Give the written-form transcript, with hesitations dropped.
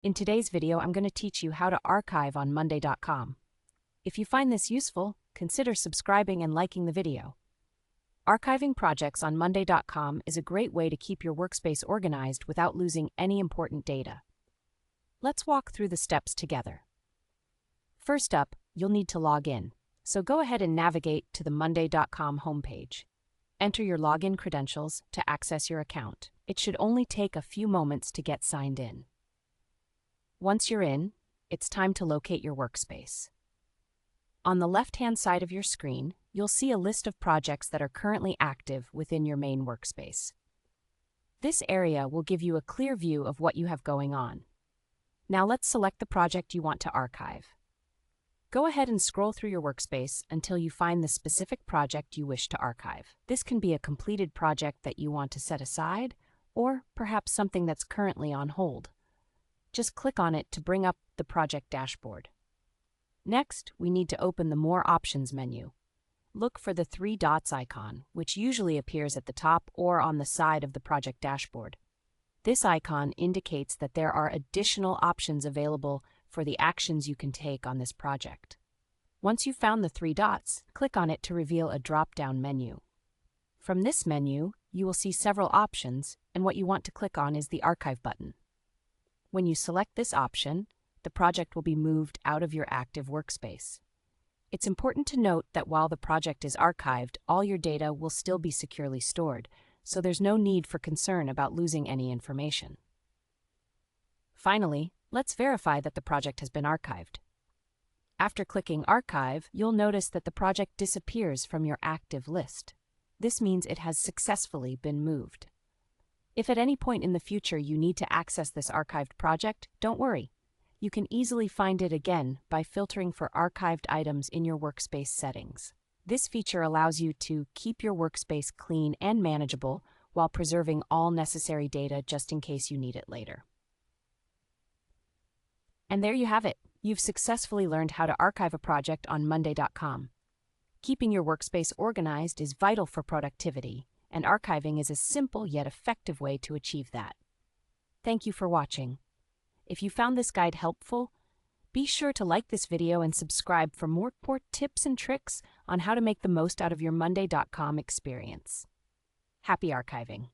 In today's video, I'm going to teach you how to archive on Monday.com. If you find this useful, consider subscribing and liking the video. Archiving projects on Monday.com is a great way to keep your workspace organized without losing any important data. Let's walk through the steps together. First up, you'll need to log in, so go ahead and navigate to the Monday.com homepage. Enter your login credentials to access your account. It should only take a few moments to get signed in. Once you're in, it's time to locate your workspace. On the left-hand side of your screen, you'll see a list of projects that are currently active within your main workspace. This area will give you a clear view of what you have going on. Now let's select the project you want to archive. Go ahead and scroll through your workspace until you find the specific project you wish to archive. This can be a completed project that you want to set aside, or perhaps something that's currently on hold. Just click on it to bring up the project dashboard. Next, we need to open the More Options menu. Look for the three dots icon, which usually appears at the top or on the side of the project dashboard. This icon indicates that there are additional options available for the actions you can take on this project. Once you've found the three dots, click on it to reveal a drop-down menu. From this menu, you will see several options, and what you want to click on is the Archive button. When you select this option, the project will be moved out of your active workspace. It's important to note that while the project is archived, all your data will still be securely stored, so there's no need for concern about losing any information. Finally, let's verify that the project has been archived. After clicking Archive, you'll notice that the project disappears from your active list. This means it has successfully been moved. If at any point in the future you need to access this archived project, don't worry. You can easily find it again by filtering for archived items in your workspace settings. This feature allows you to keep your workspace clean and manageable while preserving all necessary data just in case you need it later. And there you have it. You've successfully learned how to archive a project on Monday.com. Keeping your workspace organized is vital for productivity, and archiving is a simple yet effective way to achieve that. Thank you for watching. If you found this guide helpful, be sure to like this video and subscribe for more tips and tricks on how to make the most out of your Monday.com experience. Happy archiving!